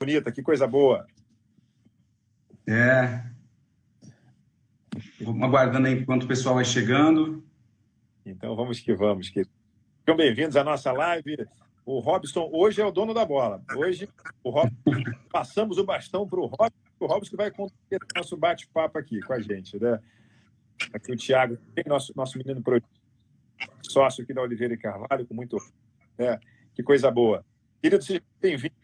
bonita, que coisa boa. Vamos aguardando aí enquanto o pessoal vai chegando. Então, vamos que vamos. Sejam bem-vindos à nossa live. O Robson hoje é o dono da bola. Hoje, passamos o bastão para o Robson que vai conduzir nosso bate-papo aqui com a gente, né? Aqui o Thiago, nosso menino sócio aqui da Oliveira e Carvalho, com muito... que coisa boa. Querido, seja bem-vindo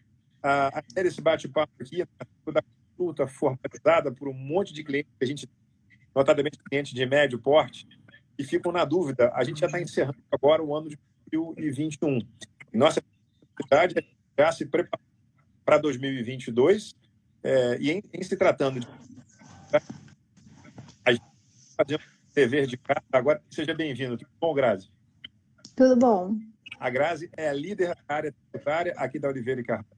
a esse bate-papo aqui, da consulta formalizada por um monte de clientes que a gente, notadamente clientes de médio porte, e ficam na dúvida. A gente já está encerrando agora o ano de 2021. Nossa prioridade é já se preparar para 2022, e em se tratando de a gente fazer um dever de casa. Agora, seja bem-vindo. Tudo bom, Grazi? Tudo bom. A Grazi é a líder da área tributária aqui da Oliveira e Carvalho.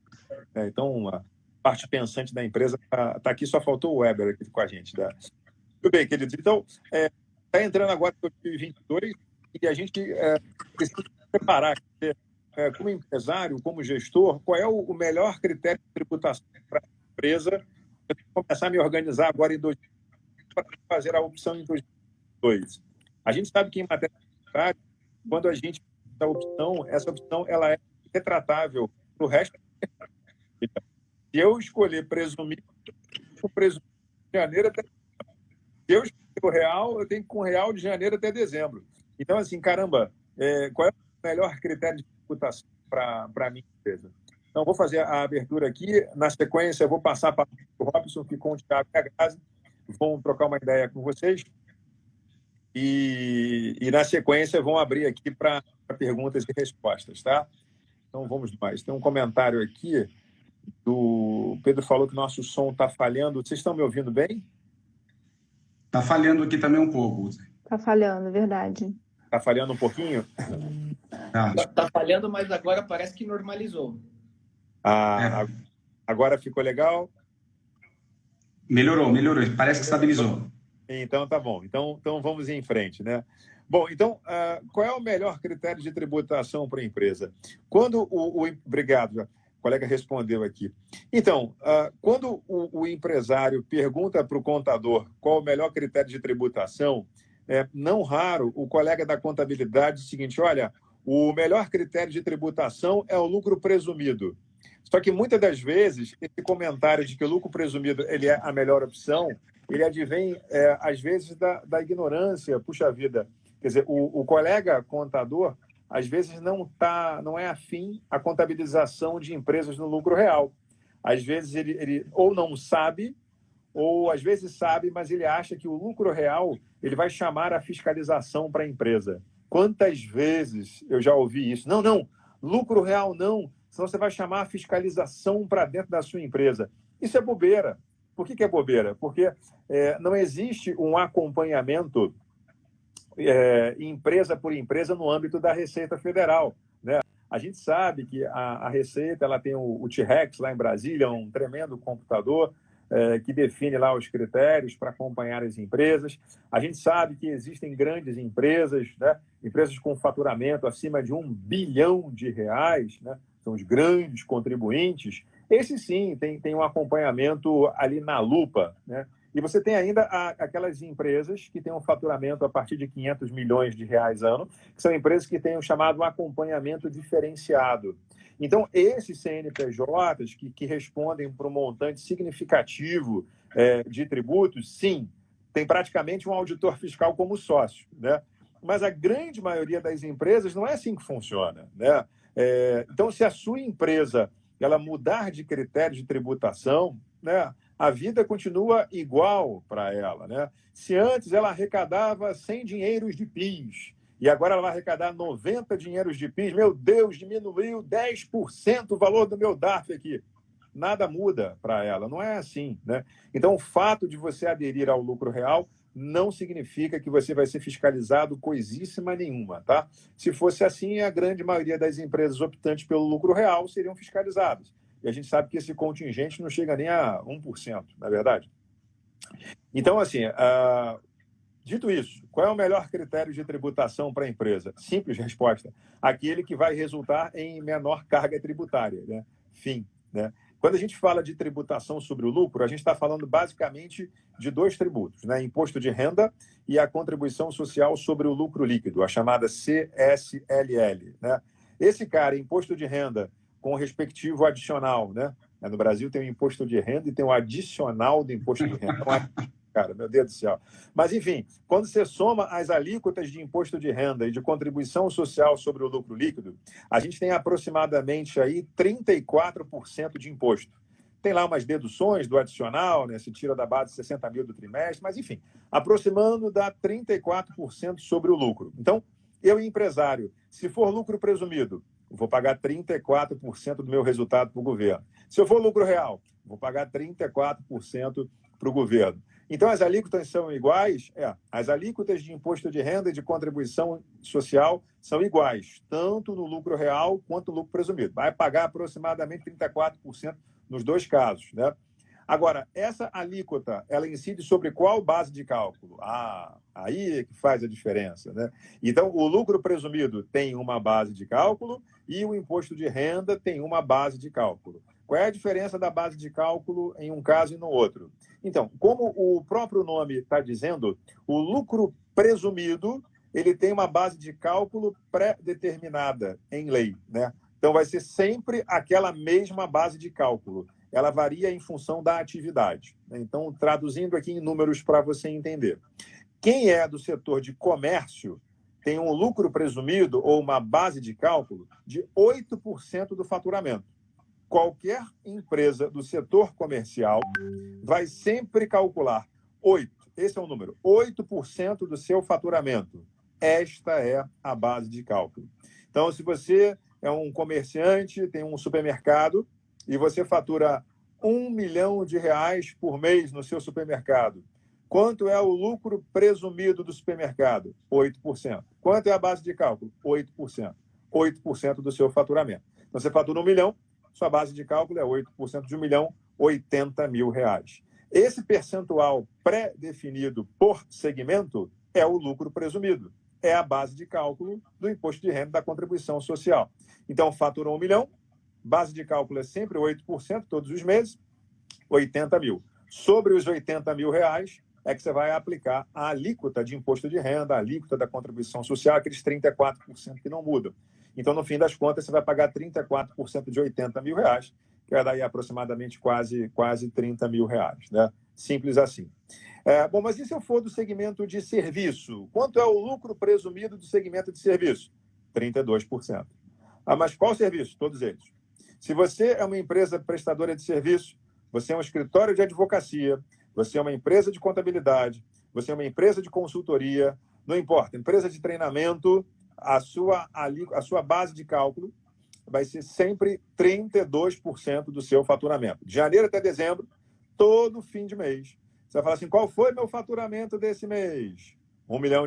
Então, a parte pensante da empresa está aqui, só faltou o Weber aqui com a gente. Tudo bem, queridos. Então, está entrando agora em 2022 e a gente precisa se preparar. Como empresário, como gestor, qual é o melhor critério de tributação para a empresa? Eu tenho que começar a me organizar agora em 2022 para fazer a opção em 2022. A gente sabe que em matéria tributária, quando a gente faz a opção, essa opção ela é retratável para o resto. Se eu escolher presumir, o presumir de janeiro até dezembro. Se eu escolher o real, eu tenho que ir com o real de janeiro até dezembro. Então, assim, caramba, qual é o melhor critério de tributação para a minha empresa? Então, vou fazer a abertura aqui. Na sequência, eu vou passar para o Robson, que com o Thiago e a Grazi vão trocar uma ideia com vocês. E na sequência, vão abrir aqui para perguntas e respostas, tá? Então, vamos mais. Tem um comentário aqui. O Pedro falou que nosso som está falhando. Vocês estão me ouvindo bem? Está falhando aqui também um pouco. Está falhando, verdade. Está falhando um pouquinho? Está falhando, mas agora parece que normalizou. Agora ficou legal? Melhorou. Parece que estabilizou. Então, tá bom. Então vamos em frente, né? Bom, então, qual é o melhor critério de tributação para a empresa? Quando Obrigado, o colega respondeu aqui. Então, quando o empresário pergunta para o contador qual o melhor critério de tributação, não raro o colega da contabilidade diz o seguinte: olha, o melhor critério de tributação é o lucro presumido. Só que muitas das vezes esse comentário de que o lucro presumido ele é a melhor opção, ele advém às vezes da ignorância. Puxa vida, quer dizer, o colega contador às vezes não é afim à contabilização de empresas no lucro real. Às vezes ele ou não sabe, ou às vezes sabe, mas ele acha que o lucro real ele vai chamar a fiscalização para a empresa. Quantas vezes eu já ouvi isso? Não, lucro real não, senão você vai chamar a fiscalização para dentro da sua empresa. Isso é bobeira. Por que é bobeira? Porque não existe um acompanhamento empresa por empresa no âmbito da Receita Federal, né? A gente sabe que a Receita ela tem o T-Rex lá em Brasília, um tremendo computador que define lá os critérios para acompanhar as empresas. A gente sabe que existem grandes empresas, né? Empresas com faturamento acima de R$1 bilhão, né? São os grandes contribuintes. Esses sim tem um acompanhamento ali na lupa, né? E você tem ainda aquelas empresas que têm um faturamento a partir de R$500 milhões ano, que são empresas que têm o chamado acompanhamento diferenciado. Então, esses CNPJs que respondem para um montante significativo de tributos, sim, tem praticamente um auditor fiscal como sócio, né? Mas a grande maioria das empresas não é assim que funciona, né? Então, se a sua empresa ela mudar de critério de tributação, né, a vida continua igual para ela, né? Se antes ela arrecadava 100 dinheiros de PIS e agora ela vai arrecadar 90 dinheiros de PIS, meu Deus, diminuiu 10% o valor do meu DARF aqui. Nada muda para ela, não é assim, né? Então, o fato de você aderir ao lucro real não significa que você vai ser fiscalizado coisíssima nenhuma, tá? Se fosse assim, a grande maioria das empresas optantes pelo lucro real seriam fiscalizadas. E a gente sabe que esse contingente não chega nem a 1%, não é verdade? Então, assim, dito isso, qual é o melhor critério de tributação para a empresa? Simples resposta. Aquele que vai resultar em menor carga tributária, né? Fim, né? Quando a gente fala de tributação sobre o lucro, a gente está falando basicamente de dois tributos, né? Imposto de renda e a contribuição social sobre o lucro líquido, a chamada CSLL, né? Esse cara, imposto de renda com o respectivo adicional, né? No Brasil tem o imposto de renda e tem o adicional do imposto de renda. Cara, meu Deus do céu. Mas, enfim, quando você soma as alíquotas de imposto de renda e de contribuição social sobre o lucro líquido, a gente tem aproximadamente aí 34% de imposto. Tem lá umas deduções do adicional, né? Se tira da base 60 mil do trimestre, mas, enfim, aproximando dá 34% sobre o lucro. Então, eu, empresário, se for lucro presumido, vou pagar 34% do meu resultado para o governo. Se eu for lucro real, vou pagar 34% para o governo. Então, as alíquotas são iguais? As alíquotas de imposto de renda e de contribuição social são iguais, tanto no lucro real quanto no lucro presumido. Vai pagar aproximadamente 34% nos dois casos, né? Agora, essa alíquota, ela incide sobre qual base de cálculo? Aí é que faz a diferença, né? Então, o lucro presumido tem uma base de cálculo e o imposto de renda tem uma base de cálculo. Qual é a diferença da base de cálculo em um caso e no outro? Então, como o próprio nome está dizendo, o lucro presumido ele tem uma base de cálculo pré-determinada em lei, né? Então, vai ser sempre aquela mesma base de cálculo. Ela varia em função da atividade, né? Então, traduzindo aqui em números para você entender. Quem é do setor de comércio tem um lucro presumido ou uma base de cálculo de 8% do faturamento. Qualquer empresa do setor comercial vai sempre calcular 8%, esse é o número, 8% do seu faturamento. Esta é a base de cálculo. Então, se você é um comerciante, tem um supermercado e você fatura R$1 milhão por mês no seu supermercado, quanto é o lucro presumido do supermercado? 8%. Quanto é a base de cálculo? 8%. 8% do seu faturamento. Então, você fatura R$1 milhão, sua base de cálculo é 8% de R$1 milhão, R$80 mil. Esse percentual pré-definido por segmento é o lucro presumido. É a base de cálculo do imposto de renda da contribuição social. Então, faturou R$1 milhão, base de cálculo é sempre 8% todos os meses, 80 mil. Sobre os 80 mil reais é que você vai aplicar a alíquota de imposto de renda, a alíquota da contribuição social, aqueles 34% que não mudam. Então, no fim das contas, você vai pagar 34% de 80 mil reais, que vai dar aí aproximadamente quase 30 mil reais, né? Simples assim. Bom, mas e se eu for do segmento de serviço? Quanto é o lucro presumido do segmento de serviço? 32%. Mas qual serviço? Todos eles. Se você é uma empresa prestadora de serviço, você é um escritório de advocacia, você é uma empresa de contabilidade, você é uma empresa de consultoria, não importa, empresa de treinamento, a sua base de cálculo vai ser sempre 32% do seu faturamento. De janeiro até dezembro, todo fim de mês. Você vai falar assim, qual foi meu faturamento desse mês? R$1 milhão.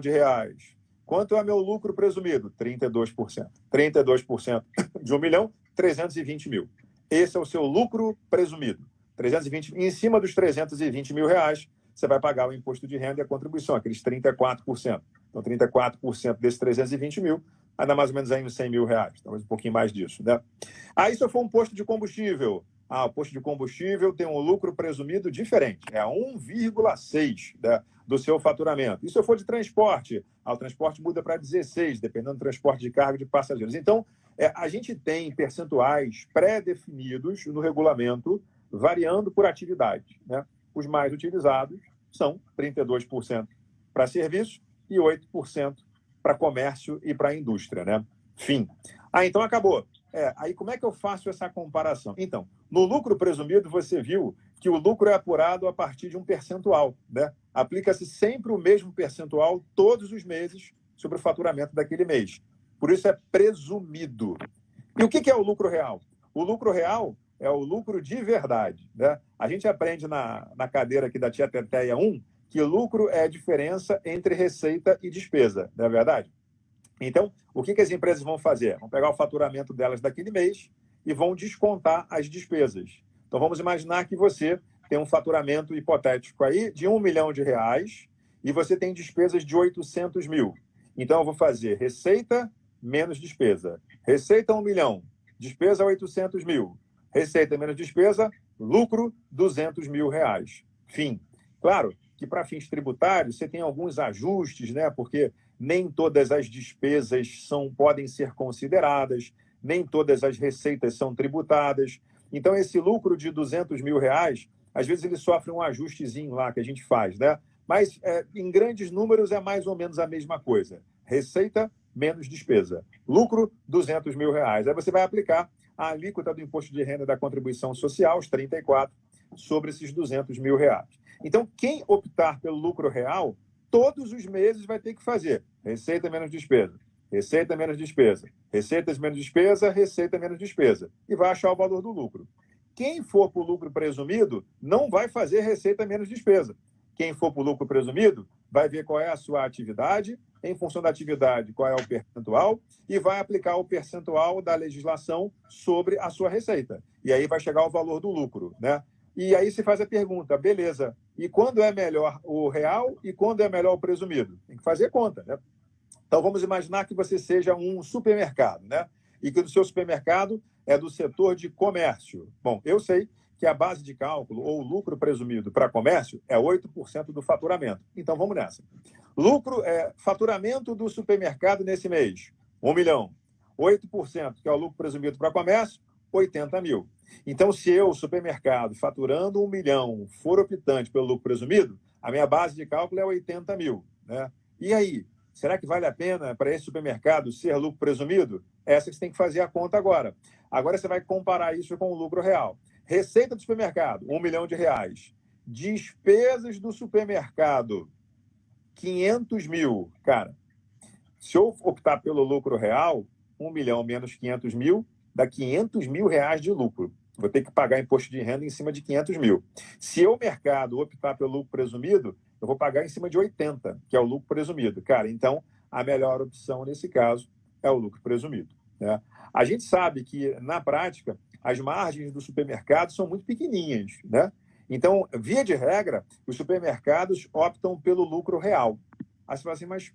Quanto é meu lucro presumido? 32%. 32% de 1 milhão, 320 mil. Esse é o seu lucro presumido. 320, em cima dos 320 mil reais, você vai pagar o imposto de renda e a contribuição, aqueles 34%. Então, 34% desses 320 mil, vai dar mais ou menos aí uns 100 mil reais, talvez um pouquinho mais disso, né? Aí, se eu for um posto de combustível, o posto de combustível tem um lucro presumido diferente, é 1,6 do seu faturamento. E se eu for de transporte, o transporte muda para 16, dependendo do transporte de carga de passageiros. Então, a gente tem percentuais pré-definidos no regulamento, variando por atividade, né? Os mais utilizados são 32% para serviços e 8% para comércio e para indústria, né? Fim. Então acabou. Aí como é que eu faço essa comparação? Então, no lucro presumido, você viu que o lucro é apurado a partir de um percentual, né? Aplica-se sempre o mesmo percentual todos os meses sobre o faturamento daquele mês. Por isso é presumido. E o que é o lucro real? O lucro real é o lucro de verdade, né? A gente aprende na cadeira aqui da Tia Teteia 1 que lucro é a diferença entre receita e despesa, não é verdade? Então, o que as empresas vão fazer? Vão pegar o faturamento delas daquele mês e vão descontar as despesas. Então, vamos imaginar que você tem um faturamento hipotético aí de R$1 milhão e você tem despesas de 800 mil. Então, eu vou fazer receita menos despesa. Receita 1 milhão, despesa 800 mil. Receita menos despesa, lucro, R$ 200 mil. Fim. Claro que para fins tributários você tem alguns ajustes, né? Porque nem todas as despesas podem ser consideradas, nem todas as receitas são tributadas. Então, esse lucro de R$ 200 mil, às vezes ele sofre um ajustezinho lá que a gente faz, né? Mas, em grandes números, é mais ou menos a mesma coisa. Receita menos despesa. Lucro, R$ 200 mil. Aí você vai aplicar a alíquota do imposto de renda da contribuição social, os 34%, sobre esses R$ 200 mil. Então, quem optar pelo lucro real, todos os meses vai ter que fazer receita menos despesa, receita menos despesa, receitas menos despesa, receita menos despesa, e vai achar o valor do lucro. Quem for para o lucro presumido, não vai fazer receita menos despesa. Quem for para o lucro presumido, vai ver qual é a sua atividade, em função da atividade, qual é o percentual, e vai aplicar o percentual da legislação sobre a sua receita. E aí vai chegar ao valor do lucro, né? E aí se faz a pergunta, beleza, e quando é melhor o real e quando é melhor o presumido? Tem que fazer conta, né? Então, vamos imaginar que você seja um supermercado, né? E que o seu supermercado é do setor de comércio. Bom, eu sei que a base de cálculo, ou o lucro presumido para comércio, é 8% do faturamento. Então, vamos nessa. Faturamento do supermercado nesse mês, 1 milhão. 8%, que é o lucro presumido para comércio, 80 mil. Então, se eu, supermercado, faturando 1 milhão, for optante pelo lucro presumido, a minha base de cálculo é 80 mil, né? E aí, será que vale a pena para esse supermercado ser lucro presumido? Essa que você tem que fazer a conta agora. Agora você vai comparar isso com o lucro real. Receita do supermercado, R$ 1 milhão. Despesas do supermercado, 500 mil. Cara, se eu optar pelo lucro real, 1 milhão menos 500 mil, dá 500 mil reais de lucro. Vou ter que pagar imposto de renda em cima de 500 mil. Se o mercado optar pelo lucro presumido, eu vou pagar em cima de 80, que é o lucro presumido. Cara, então, a melhor opção nesse caso é o lucro presumido, né? A gente sabe que, na prática, as margens do supermercado são muito pequenininhas, né? Então, via de regra, os supermercados optam pelo lucro real. Aí você fala assim, mas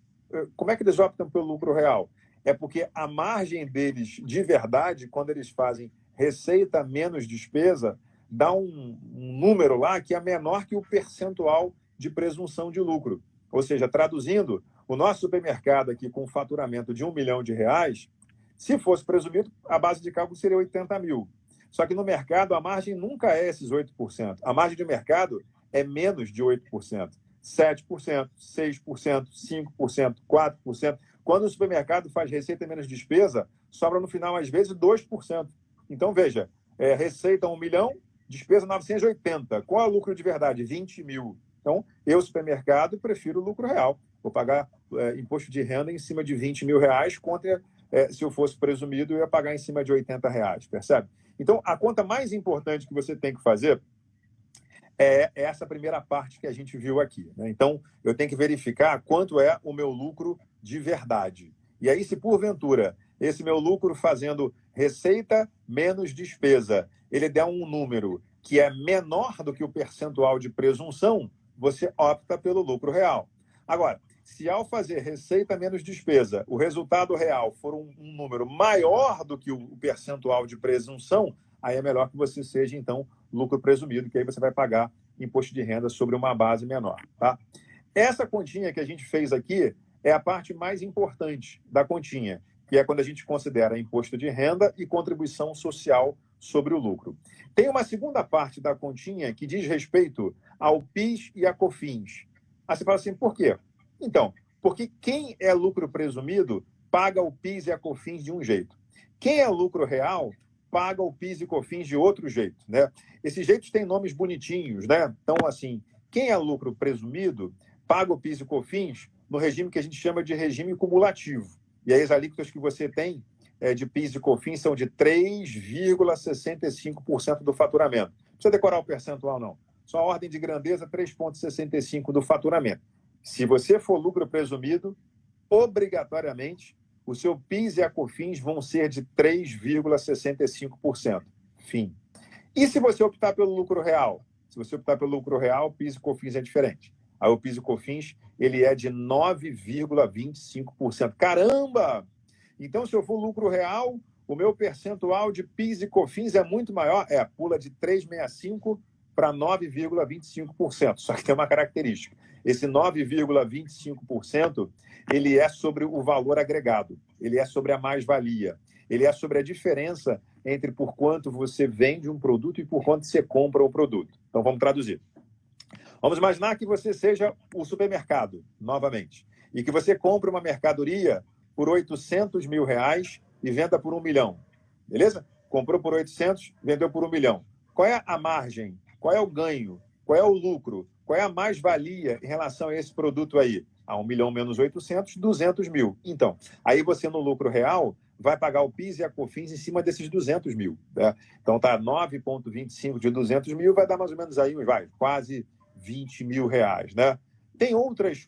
como é que eles optam pelo lucro real? É porque a margem deles, de verdade, quando eles fazem receita menos despesa, dá um número lá que é menor que o percentual de presunção de lucro. Ou seja, traduzindo, o nosso supermercado aqui com faturamento de R$ 1 milhão, se fosse presumido, a base de cálculo seria 80 mil. Só que no mercado a margem nunca é esses 8%. A margem de mercado é menos de 8%. 7%, 6%, 5%, 4%. Quando o supermercado faz receita menos despesa, sobra no final, às vezes, 2%. Então, veja, receita 1 milhão, despesa 980. Qual é o lucro de verdade? 20 mil. Então, eu, supermercado, prefiro o lucro real. Vou pagar imposto de renda em cima de 20 mil reais, contra, se eu fosse presumido, eu ia pagar em cima de 80 reais, percebe? Então, a conta mais importante que você tem que fazer é essa primeira parte que a gente viu aqui, né? Então, eu tenho que verificar quanto é o meu lucro de verdade. E aí, se porventura esse meu lucro fazendo receita menos despesa, ele der um número que é menor do que o percentual de presunção, você opta pelo lucro real. Agora, se ao fazer receita menos despesa, o resultado real for um número maior do que o percentual de presunção, aí é melhor que você seja, então, lucro presumido, que aí você vai pagar imposto de renda sobre uma base menor, tá? Essa continha que a gente fez aqui é a parte mais importante da continha, que é quando a gente considera imposto de renda e contribuição social sobre o lucro. Tem uma segunda parte da continha que diz respeito ao PIS e a COFINS. Aí você fala assim, por quê? Então, porque quem é lucro presumido paga o PIS e a COFINS de um jeito. Quem é lucro real paga o PIS e COFINS de outro jeito, né? Esses jeitos têm nomes bonitinhos, né? Então, assim, quem é lucro presumido paga o PIS e COFINS no regime que a gente chama de regime cumulativo. E aí as alíquotas que você tem de PIS e COFINS são de 3,65% do faturamento. Não precisa decorar o percentual, não. Só a ordem de grandeza, 3,65% do faturamento. Se você for lucro presumido, obrigatoriamente, o seu PIS e a COFINS vão ser de 3,65%. Fim. E se você optar pelo lucro real? Se você optar pelo lucro real, PIS e COFINS é diferente. Aí o PIS e COFINS, ele é de 9,25%. Caramba! Então, se eu for lucro real, o meu percentual de PIS e COFINS é muito maior. Pula de 3,65% para 9,25%. Só que tem uma característica. Esse 9,25%, ele é sobre o valor agregado. Ele é sobre a mais-valia. Ele é sobre a diferença entre por quanto você vende um produto e por quanto você compra o produto. Então, vamos traduzir. Vamos imaginar que você seja o supermercado, novamente, e que você compre uma mercadoria por R$800 mil e venda por 1 milhão. Beleza? Comprou por 800, vendeu por 1 milhão. Qual é a margem? Qual é o ganho? Qual é o lucro? Qual é a mais-valia em relação a esse produto aí? 1 milhão menos 800, 200 mil. Então, aí você no lucro real vai pagar o PIS e a COFINS em cima desses 200 mil. Né? Então, tá 9,25 de 200 mil, vai dar mais ou menos aí, quase 20 mil reais. Né? Tem outras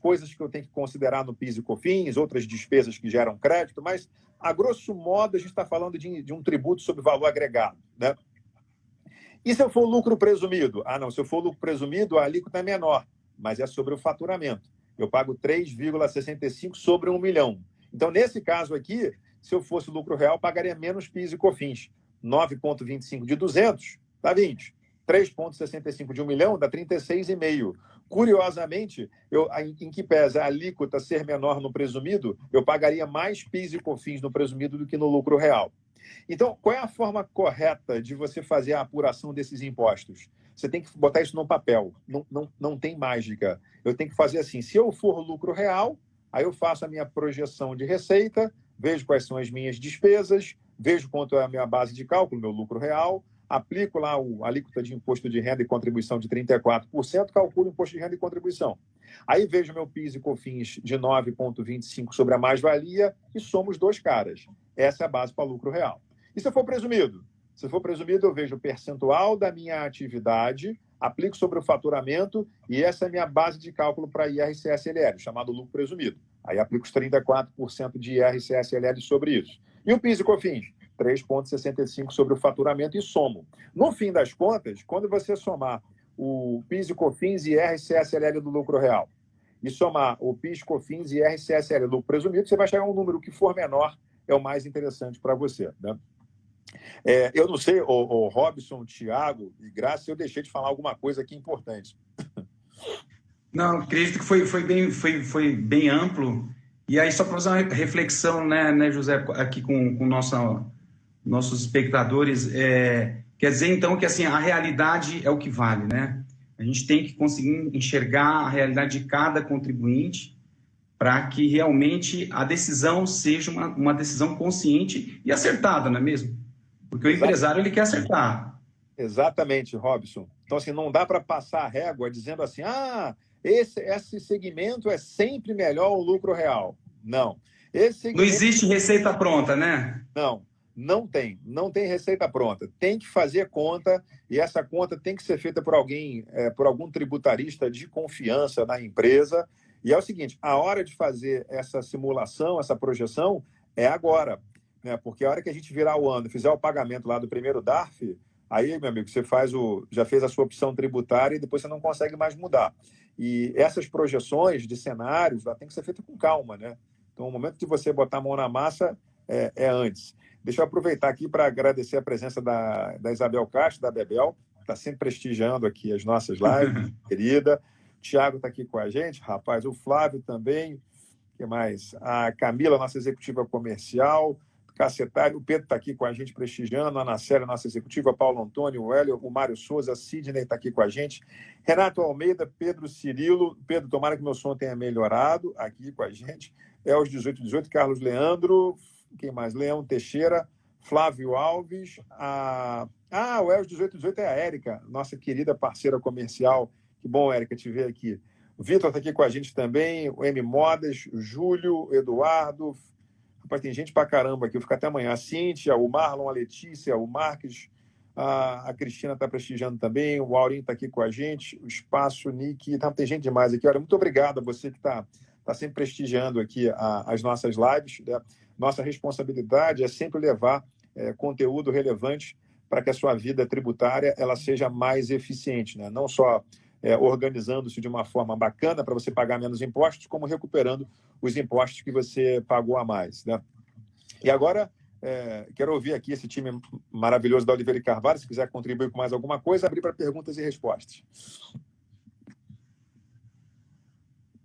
coisas que eu tenho que considerar no PIS e COFINS, outras despesas que geram crédito, mas, a grosso modo, a gente está falando de um tributo sobre valor agregado. Né? E se eu for lucro presumido? Não, se eu for lucro presumido, a alíquota é menor, mas é sobre o faturamento. Eu pago 3,65 sobre 1 milhão. Então, nesse caso aqui, se eu fosse lucro real, pagaria menos PIS e COFINS. 9,25 de 200 dá 20. 3,65 de 1 milhão dá 36,5. Curiosamente, em que pese a alíquota ser menor no presumido, eu pagaria mais PIS e COFINS no presumido do que no lucro real. Então, qual é a forma correta de você fazer a apuração desses impostos? Você tem que botar isso no papel. Não tem mágica. Eu tenho que fazer assim, se eu for lucro real, aí eu faço a minha projeção de receita, vejo quais são as minhas despesas, vejo quanto é a minha base de cálculo, meu lucro real, aplico lá a alíquota de imposto de renda e contribuição de 34%, calculo o imposto de renda e contribuição. Aí vejo meu PIS e COFINS de 9,25 sobre a mais-valia e somo os dois caras. Essa é a base para lucro real. E se eu for presumido? Se for presumido, eu vejo o percentual da minha atividade, aplico sobre o faturamento e essa é a minha base de cálculo para IR-CSLL, chamado lucro presumido. Aí aplico os 34% de IR-CSLL sobre isso. E o PIS e COFINS? 3,65 sobre o faturamento e somo. No fim das contas, quando você somar o PIS e COFINS e IR-CSLL do lucro real e somar o PIS, COFINS e IR-CSLL do lucro presumido, você vai chegar a um número que for menor, é o mais interessante para você. Né? Eu não sei, o Robson, Thiago e Graça, se eu deixei de falar alguma coisa aqui importante. Não, acredito que foi bem amplo. E aí, só para fazer uma reflexão, né, José, aqui com nossos espectadores, quer dizer, então, que assim, a realidade é o que vale, né? A gente tem que conseguir enxergar a realidade de cada contribuinte para que realmente a decisão seja uma decisão consciente e acertada, não é mesmo? Porque o empresário, ele quer acertar. Exatamente, Robson. Então, assim, não dá para passar a régua dizendo assim, esse segmento é sempre melhor o lucro real. Não. Não existe receita pronta, né? Não tem receita pronta. Tem que fazer conta e essa conta tem que ser feita por alguém, por algum tributarista de confiança na empresa. E é o seguinte, a hora de fazer essa simulação, essa projeção, é agora. Né? Porque a hora que a gente virar o ano, fizer o pagamento lá do primeiro DARF, aí, meu amigo, você já fez a sua opção tributária e depois você não consegue mais mudar. E essas projeções de cenários tem que ser feita com calma, né? Então, o momento de você botar a mão na massa é antes. Deixa eu aproveitar aqui para agradecer a presença da Isabel Castro, da Bebel, que está sempre prestigiando aqui as nossas lives, querida. O Thiago está aqui com a gente, rapaz. O Flávio também. O que mais? A Camila, nossa executiva comercial. Cacetário, o Pedro está aqui com a gente prestigiando, a Ana Célia, nossa executiva, Paulo Antônio, o Hélio, o Mário Souza, Sidney está aqui com a gente, Renato Almeida, Pedro Cirilo, Pedro, tomara que meu som tenha melhorado aqui com a gente, os 1818, Carlos Leandro, quem mais? Leão Teixeira, Flávio Alves, o Els 1818 é a Érica, nossa querida parceira comercial, que bom, Érica, te ver aqui. O Vitor está aqui com a gente também, o M Modas, o Júlio, Eduardo. Rapaz, tem gente pra caramba aqui, eu fico até amanhã. A Cíntia, o Marlon, a Letícia, o Marques, a Cristina está prestigiando também, o Aurinho está aqui com a gente, o Espaço, o Nick, tem gente demais aqui. Olha, muito obrigado a você que está sempre prestigiando aqui as nossas lives. Né? Nossa responsabilidade é sempre levar conteúdo relevante para que a sua vida tributária ela seja mais eficiente, né? Não só organizando-se de uma forma bacana para você pagar menos impostos, como recuperando os impostos que você pagou a mais. Né? E agora, quero ouvir aqui esse time maravilhoso da Oliveira e Carvalho. Se quiser contribuir com mais alguma coisa, abrir para perguntas e respostas.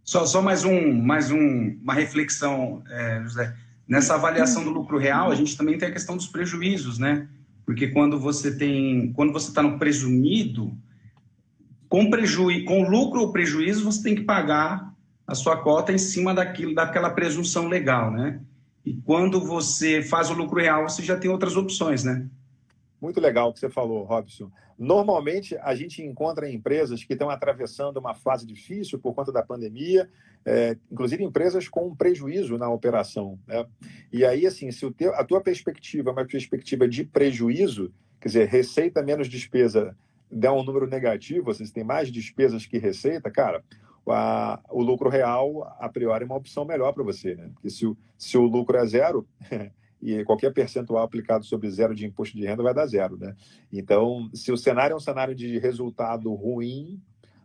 Só mais uma reflexão, José. Nessa avaliação do lucro real, a gente também tem a questão dos prejuízos, né? Porque quando você está no presumido, com lucro ou prejuízo, você tem que pagar a sua cota em cima daquela presunção legal, né? E quando você faz o lucro real, você já tem outras opções, né? Muito legal o que você falou, Robson. Normalmente, a gente encontra empresas que estão atravessando uma fase difícil por conta da pandemia, inclusive empresas com prejuízo na operação, né? E aí, assim, se a tua perspectiva é uma perspectiva de prejuízo, quer dizer, receita menos despesa der um número negativo, vocês têm mais despesas que receita, cara, o lucro real, a priori, é uma opção melhor para você, né? Porque se o lucro é zero... e qualquer percentual aplicado sobre zero de imposto de renda vai dar zero, né? Então, se o cenário é um cenário de resultado ruim,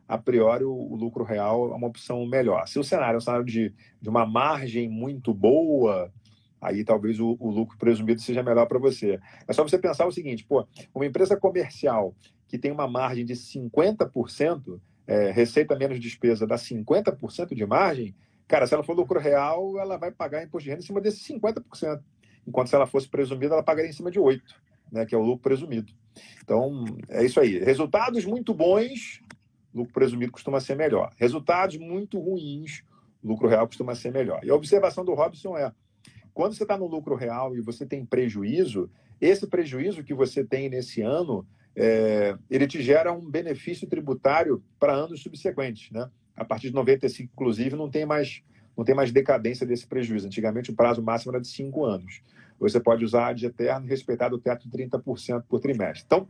a priori o lucro real é uma opção melhor. Se o cenário é um cenário de uma margem muito boa, aí talvez o lucro presumido seja melhor para você. É só você pensar o seguinte, uma empresa comercial que tem uma margem de 50%, receita menos despesa dá 50% de margem, cara, se ela for lucro real, ela vai pagar imposto de renda em cima desses 50%. Enquanto se ela fosse presumida, ela pagaria em cima de 8%, né, que é o lucro presumido. Então, é isso aí. Resultados muito bons, lucro presumido costuma ser melhor. Resultados muito ruins, lucro real costuma ser melhor. E a observação do Robson quando você está no lucro real e você tem prejuízo, esse prejuízo que você tem nesse ano, ele te gera um benefício tributário para anos subsequentes, né? A partir de 95, inclusive, não tem mais decadência desse prejuízo. Antigamente, o prazo máximo era de 5 anos. Você pode usar de eterno e respeitar o teto de 30% por trimestre. Então,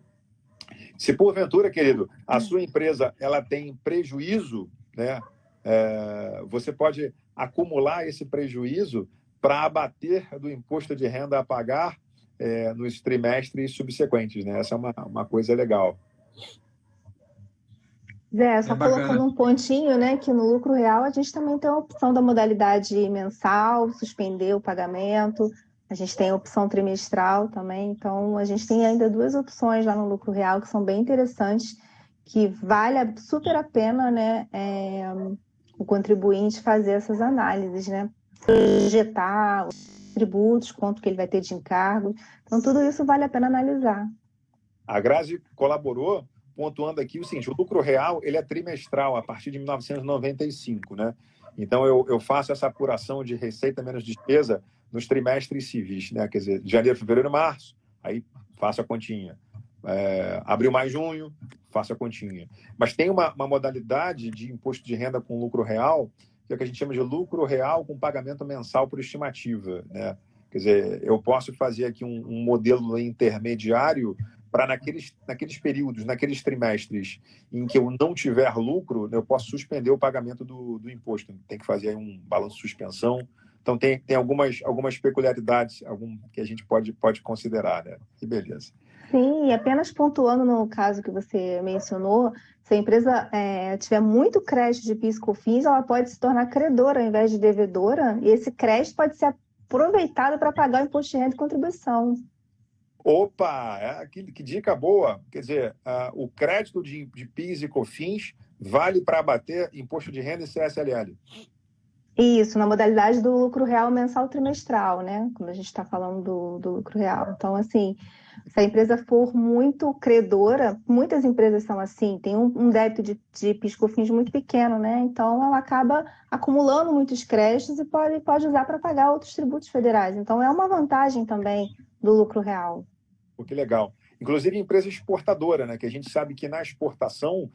se porventura, querido, a sua empresa ela tem prejuízo, né, você pode acumular esse prejuízo para abater do imposto de renda a pagar nos trimestres subsequentes, né? Essa é uma coisa legal. Zé, só colocando um pontinho, né, que no lucro real a gente também tem a opção da modalidade mensal, suspender o pagamento, a gente tem a opção trimestral também, então a gente tem ainda 2 opções lá no lucro real que são bem interessantes, que vale super a pena, né, o contribuinte fazer essas análises, né, projetar os tributos, quanto que ele vai ter de encargo, então tudo isso vale a pena analisar. A Grazi colaborou pontuando aqui o seguinte, o lucro real ele é trimestral a partir de 1995, né? Então eu faço essa apuração de receita menos despesa nos trimestres civis, né? Quer dizer, janeiro, fevereiro, março, aí faço a continha. Abril, maio, junho, faço a continha. Mas tem uma modalidade de imposto de renda com lucro real, que é o que a gente chama de lucro real com pagamento mensal por estimativa, né? Quer dizer, eu posso fazer aqui um modelo intermediário para naqueles períodos, naqueles trimestres em que eu não tiver lucro, eu posso suspender o pagamento do imposto. Tem que fazer aí um balanço de suspensão. Então, tem algumas peculiaridades que a gente pode considerar, né? Que beleza. Sim, e apenas pontuando no caso que você mencionou, se a empresa tiver muito crédito de PIS e COFINS, ela pode se tornar credora ao invés de devedora, e esse crédito pode ser aproveitado para pagar o imposto de renda e contribuição. Opa, que dica boa. Quer dizer, o crédito de PIS e COFINS vale para abater imposto de renda e CSLL. Isso, na modalidade do lucro real mensal trimestral, né? Quando a gente está falando do lucro real. Então, assim, se a empresa for muito credora, muitas empresas são assim, tem um débito de PIS e COFINS muito pequeno, né? Então, ela acaba acumulando muitos créditos e pode usar para pagar outros tributos federais. Então, é uma vantagem também do lucro real. Pô, que legal. Inclusive, empresa exportadora, né? Que a gente sabe que na exportação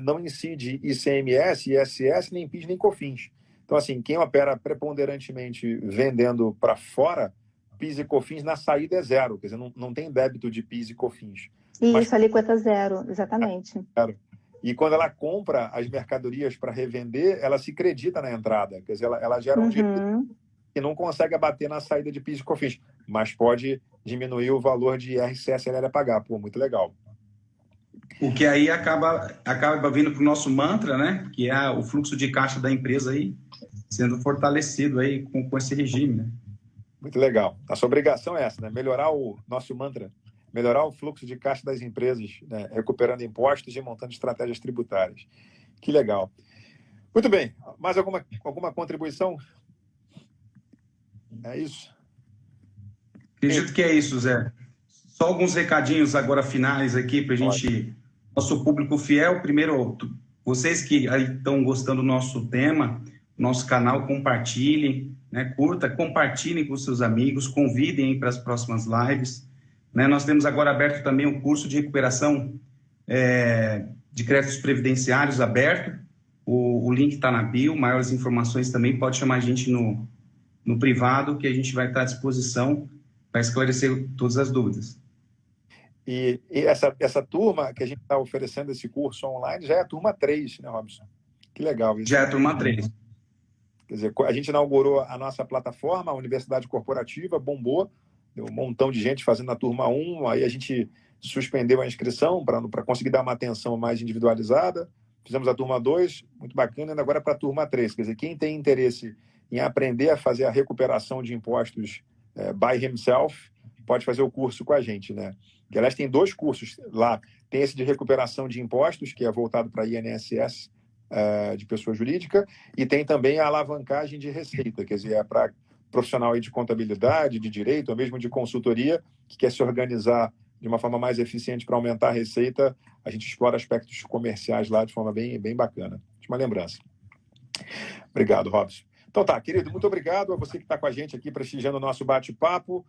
não incide ICMS, ISS, nem PIS, nem COFINS. Então, assim, quem opera preponderantemente vendendo para fora, PIS e COFINS na saída é zero. Quer dizer, não tem débito de PIS e COFINS. Isso, alíquota zero, exatamente. Zero. E quando ela compra as mercadorias para revender, ela se acredita na entrada. Quer dizer, ela gera um direito que não consegue abater na saída de PIS e COFINS, mas pode diminuir o valor de IR/CSLL a pagar. Pô, muito legal. O que aí acaba vindo para o nosso mantra, né? Que é o fluxo de caixa da empresa aí sendo fortalecido aí com esse regime, né? Muito legal. A sua obrigação é essa, né? Melhorar o nosso mantra, melhorar o fluxo de caixa das empresas, né? Recuperando impostos e montando estratégias tributárias. Que legal. Muito bem. Mais alguma contribuição? É isso? Acredito que é isso, Zé. Só alguns recadinhos agora finais aqui para a gente, nosso público fiel. Primeiro, vocês que aí estão gostando do nosso tema, nosso canal, compartilhem, né? Curta, compartilhem com seus amigos, convidem para as próximas lives. Né? Nós temos agora aberto também um curso de recuperação de créditos previdenciários aberto. O link está na bio, maiores informações também, pode chamar a gente no privado, que a gente vai estar à disposição para esclarecer todas as dúvidas. E essa turma que a gente está oferecendo esse curso online já é a turma 3, né, Robson? Que legal isso. Já é a turma 3. Quer dizer, a gente inaugurou a nossa plataforma, a Universidade Corporativa, bombou, deu um montão de gente fazendo a turma 1, aí a gente suspendeu a inscrição para conseguir dar uma atenção mais individualizada. Fizemos a turma 2, muito bacana, e agora para a turma 3. Quer dizer, quem tem interesse em aprender a fazer a recuperação de impostos by himself, pode fazer o curso com a gente, né? Que, aliás, tem 2 cursos lá. Tem esse de recuperação de impostos, que é voltado para INSS de pessoa jurídica, e tem também a alavancagem de receita, quer dizer, é para profissional aí de contabilidade, de direito, ou mesmo de consultoria, que quer se organizar de uma forma mais eficiente para aumentar a receita. A gente explora aspectos comerciais lá de forma bem, bem bacana. Uma lembrança. Obrigado, Robson. Então tá, querido, muito obrigado a você que está com a gente aqui prestigiando o nosso bate-papo.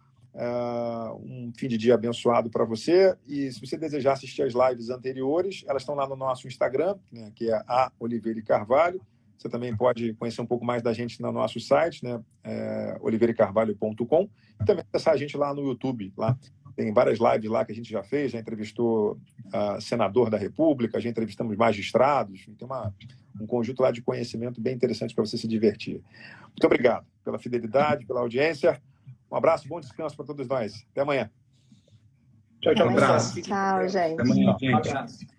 Um fim de dia abençoado para você. E se você desejar assistir as lives anteriores, elas estão lá no nosso Instagram, né, que é a Oliveira e Carvalho. Você também pode conhecer um pouco mais da gente no nosso site, né, oliveirecarvalho.com, e também acessar a gente lá no YouTube. Lá tem várias lives lá que a gente já fez, já entrevistou senador da República, já entrevistamos magistrados, tem um conjunto lá de conhecimento bem interessante para você se divertir. Muito obrigado pela fidelidade, pela audiência. Um abraço, bom descanso para todos nós. Até amanhã. Tchau, tchau. Um abraço. Tchau, gente. Até amanhã, gente. Um abraço.